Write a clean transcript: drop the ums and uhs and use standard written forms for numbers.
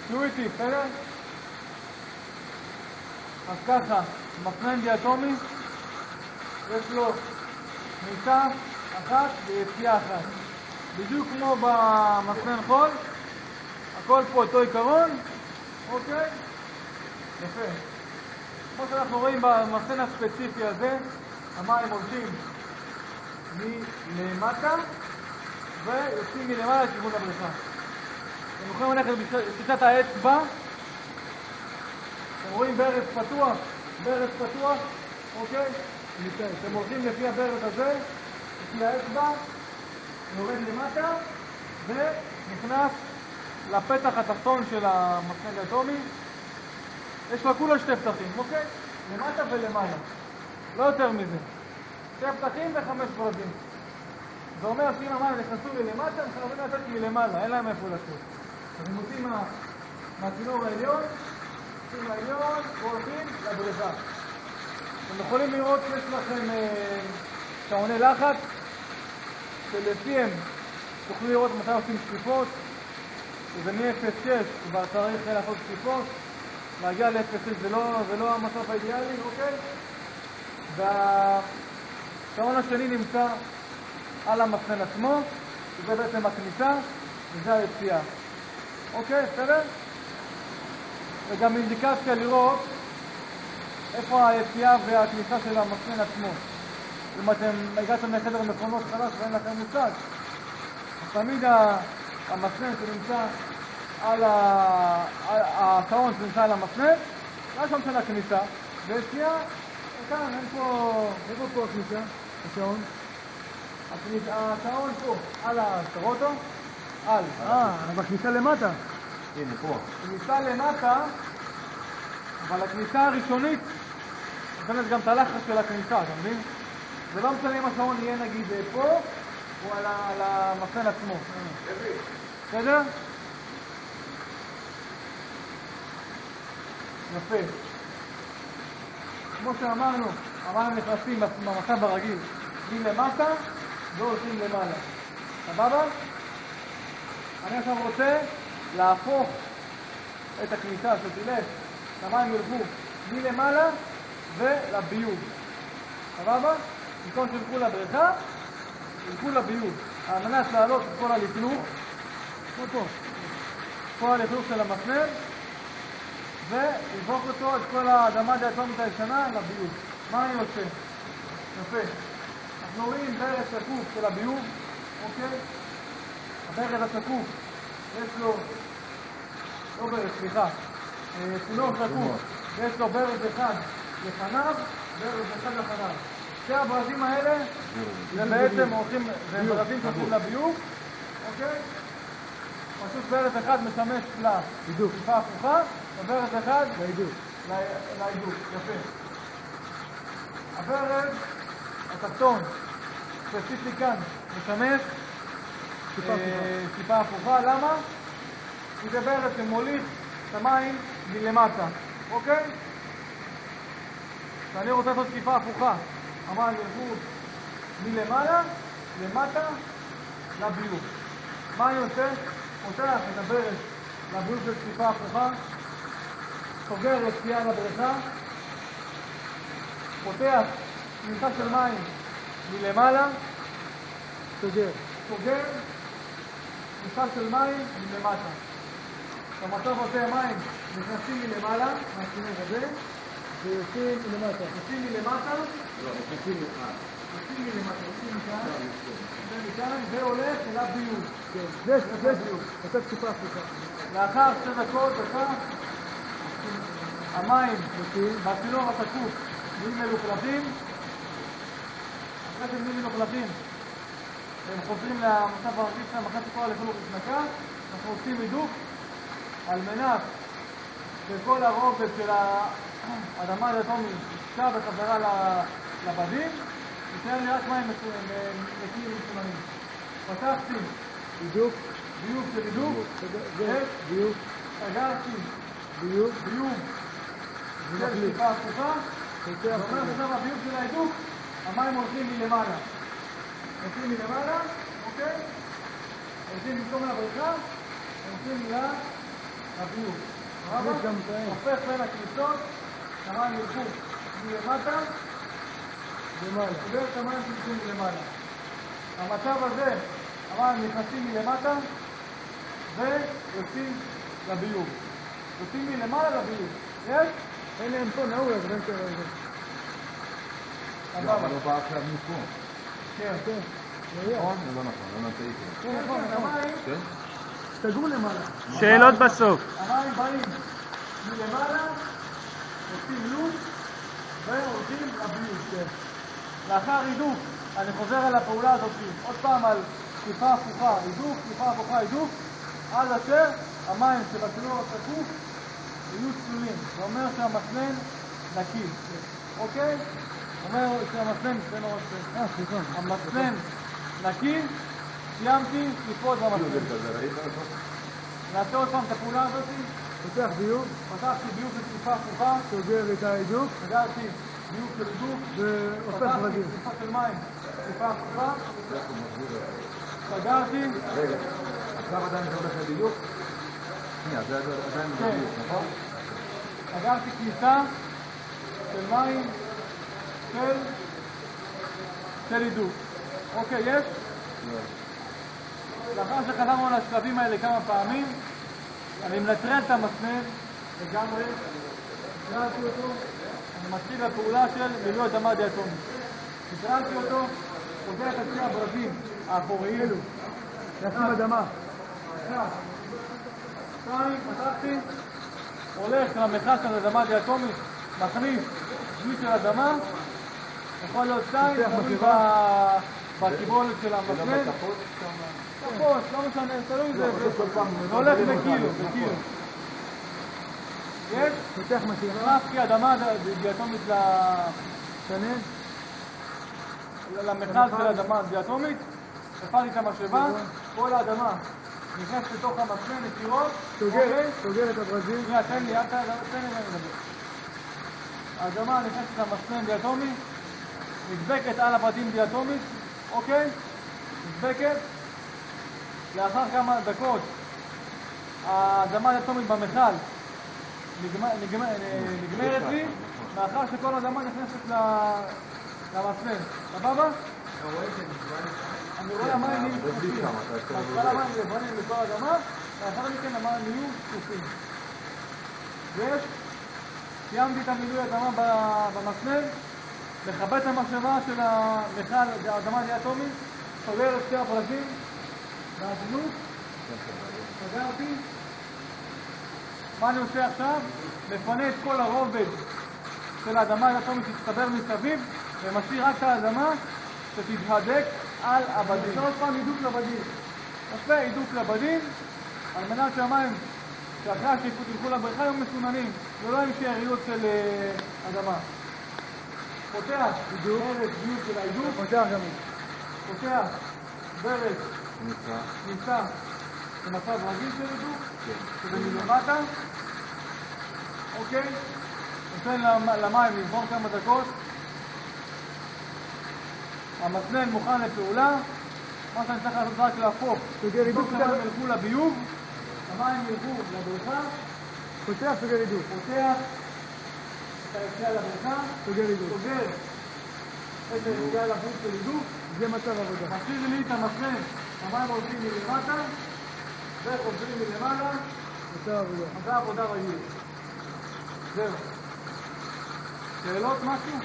תהיו איתי, בסדר? אז ככה, מסנן דיאטומי, יש לו כניסה אחת ויציאה אחת. בדיוק כמו במסנן חול, הכל פה אותו עיקרון, אוקיי? יפה. כמו שאנחנו רואים במסנן הספציפי הזה, המים הולכים מלמטה ויוצאים מלמעלה לכיוון הבריכה. אתם יכולים ללכת בשיטת האצבע, אתם רואים ברז פתוח, אוקיי? אתם הולכים לפי הברז הזה, לפי האצבע, יורד למטה ונכנס לפתח התחתון של המסנן דיאטומי. יש לו כולה שתי פתחים, אוקיי? למטה ולמעלה. לא יותר מזה. שתי פתחים וחמש ברזים. זה אומר שאם המים נכנסו מלמטה, הם חייבים לצאת מלמעלה, אין להם איפה לצאת. אז הם מוצאים מהצינור העליון, והולכים לבריכה. אתם יכולים לראות שיש לכם שעוני לחץ, שלפיהם תוכלו לראות מתי עושים שקיפות, שזה מ-0.6 כבר צריך לעשות שקיפות, להגיע ל-0.6 זה לא המצב האידיאלי, אוקיי? והשעון השני נמצא על המסנן עצמו, שזה בעצם הכניסה וזה היציאה. אוקיי, בסדר? וגם אינדיקציה לראות איפה היציאה והכניסה של המסנן עצמו. אם אתם הגעתם לחדר מכונות חדש ואין לכם מושג, אז תמיד המסנן שנמצא על השעון שנמצא על המסנן, זה השעון של הכניסה, ויציאה, כאן, אין פה הכניסה, השעון. השעון פה, על השטרוטו, בכניסה למטה. הנה, פה. כניסה למטה, אבל הכניסה הראשונית נותנת גם את הלחץ של הכניסה, אתה מבין? זה לא משנה אם השעון יהיה נגיד פה, או על המסנן עצמו. בסדר? יפה. כמו שאמרנו, המים נכנסים במצב הרגיל מלמטה והולכים למעלה. סבבה? אני עכשיו רוצה להפוך את הכניסה שתלך, המים ילכו מלמעלה ולביוב. סבבה? במקום שילכו לבריכה, ילכו לביוב. על מנת להעלות את כל הלכלוך, כל הלכלוך של המסנן, ולזרוק אותו, את כל האדמה הדיאטומית הישנה, לביוב. מה אני עושה? יפה. אנחנו רואים ברז שקוף של הביוב, אוקיי? הברז השקוף, יש לו, לא ברז, סליחה, צינור שקוף, יש לו ברז אחד לפניו, ברז אחד לפניו. שתי הברזים האלה, זה בעצם הולכים, זה ברזים שהולכים לביוב, אוקיי? פשוט ברז אחד משמש לשטיפה הפוכה, וברז אחד להידוק. יפה. הברז התחתון, ספציפי כאן, משמש שטיפה הפוכה. למה? כי זה ברז שמוליך את המים מלמטה, אוקיי? ואני רוצה לעשות שטיפה הפוכה. המים ילכו מלמעלה, למטה, לביוב. מה אני עושה? פותח את הברז לביוב של שטיפה הפוכה, סוגר יציאה לבריכה, פותח כניסה של מים מלמעלה, סוגר כניסה של מים מלמטה. במצב הזה מים נכנסים מלמעלה, מהצינור הזה, ויוצאים מלמטה. יוצאים מלמטה? לא, נכנסים מכאן, והולך אל הביוב. זה ביוב. עושה שטיפה הפוכה. לאחר 2 דקות, המים מהצינור השקוף נהיים מלוכלכים. אחרי שהם נהיים מלוכלכים, הם חוזרים למצב הרגיל שלהם, אחרי שכל הלכלוך התנקה. אנחנו עושים הידוק על מנת שכל הרובד של האדמה הדיאטומית ישב בחזרה לבדים, ייתן לי רק מים נקיים ומצוננים. פתחתי ביוב של הידוק, סגרתי ביוב של שטיפה הפוכה, ואומר עכשיו הביוב של ההידוק, המים הולכים מלמעלה. אוקיי? הולכים במקום לבריכה, הולכים לביוב. יש גם תאים. הופך בין הקריצות, המים ילכו מלמטה, למעלה. ובעצם המים ילכו מלמעלה. המצב הזה, המים נכנסים מלמטה ויוצאים לביוב. יוצאים מלמעלה לביוב. יש? אין להם פה נעול, אז בין כזה. לא, אבל הוא בא עכשיו מפה. כן. כן. נכון? זה לא נכון, לא טעיתי. כן, כן, המים, כן? סגרו למעלה. שאלות בסוף. המים באים מלמעלה, עושים לו"ז והולכים לביוב. לאחר הידוק, אני חוזר על הפעולה הזאת עוד פעם על שטיפה הפוכה, הידוק, שטיפה הפוכה, הידוק, עד אשר המים שבצינור הצפוף יהיו צלולים. זה אומר שהמסנן נקי. אוקיי? אומר שהמסנן, סליחה. המסנן נקי, סיימתי שטיפות במסנן. נעשה עוד פעם את הפעולה הזאת. פותח ביוב, פתחתי ביוב של שטיפה הפוכה, סוגר את ההידוק, סגרתי ביוב של הידוק, והופך פתחתי ברגיל. שטיפה של מים, שטיפה הפוכה, סגרתי, רגע, עכשיו עדיין זה הולך לביוב? שנייה, זה עדיין בביוב, נכון? סגרתי כניסה של מים של הידוק. אוקיי, יש? לאחר שחזרנו לשלבים האלה כמה פעמים, אני מנטרל את המסנן לגמרי, נטרלתי אותו, אני מתחיל בפעולה של מילוי אדמה דיאטומית. נטרלתי אותו, פותח את שני הברזים האחוריים. לשים אדמה. עכשיו, שתיים, פתחתי, הולך למכל של אדמה דיאטומית, מכניס דלי של אדמה, יכול להיות שתיים, תלוי בקיבולת של המסנן. תפוס, לא משנה, תלוי זה הולך בקילו. יש? פותח משאבה. נכנסתי אדמה דיאטומית שנן. למכל של אדמה דיאטומית, הפעלתי את המשאבה, כל האדמה נכנסת לתוך המסנן ישירות. סוגר את הברזים. שנייה, תן לי ואני מדבר. האדמה נכנסת למסנן דיאטומי, נדבקת על הבדים דיאטומית, אוקיי? נדבקת. לאחר כמה דקות האדמה הדיאטומית במכל נגמרת לי, מאחר שכל האדמה נכנסת למסנן. סבבה? אני רואה המים נהיים שקופים. בהתחלה המים לבנים לכל האדמה, לאחר מכן המים נהיו שקופים. יש? סיימתי את המילוי אדמה במסנן, מכבה את המשאבה של המכל, האדמה דיאטומית, סוגר את שתי הברזים, בעדינות, סגרתי. מה אני עושה עכשיו? מפנה את כל הרובד של האדמה הדיאטומית שתצטבר מסביב, ומשאיר רק את האדמה שתתהדק על הבדים. נעשה עוד פעם הידוק לבדים. יפה, הידוק לבדים, על מנת שהמים שאחרי השאיפות ילכו לבריכה יהיו מסוננים, ולא עם שאריות של אדמה. פותח ברז ביוב של ההידוק. פותח גם. פותח ברז כניסה במצב רגיל של הידוק, שזה מלמטה. אוקיי? נותן למים לזרום כמה דקות. המסנן מוכן לפעולה. מה שאני צריך לעשות רק להפוך. בסוף שהמים ילכו לביוב, המים ילכו לבריכה. פותח, סוגר הידוק. פותח את היציאה לבריכה. סוגר הידוק. סוגר את היציאה לביוב של הידוק. זה מצב עבודה. משאיר לי את המסנן, המים הולכים מלמטה וחוזרים מלמעלה. מצב עבודה. מצב עבודה רגיל. זהו. שאלות משהו?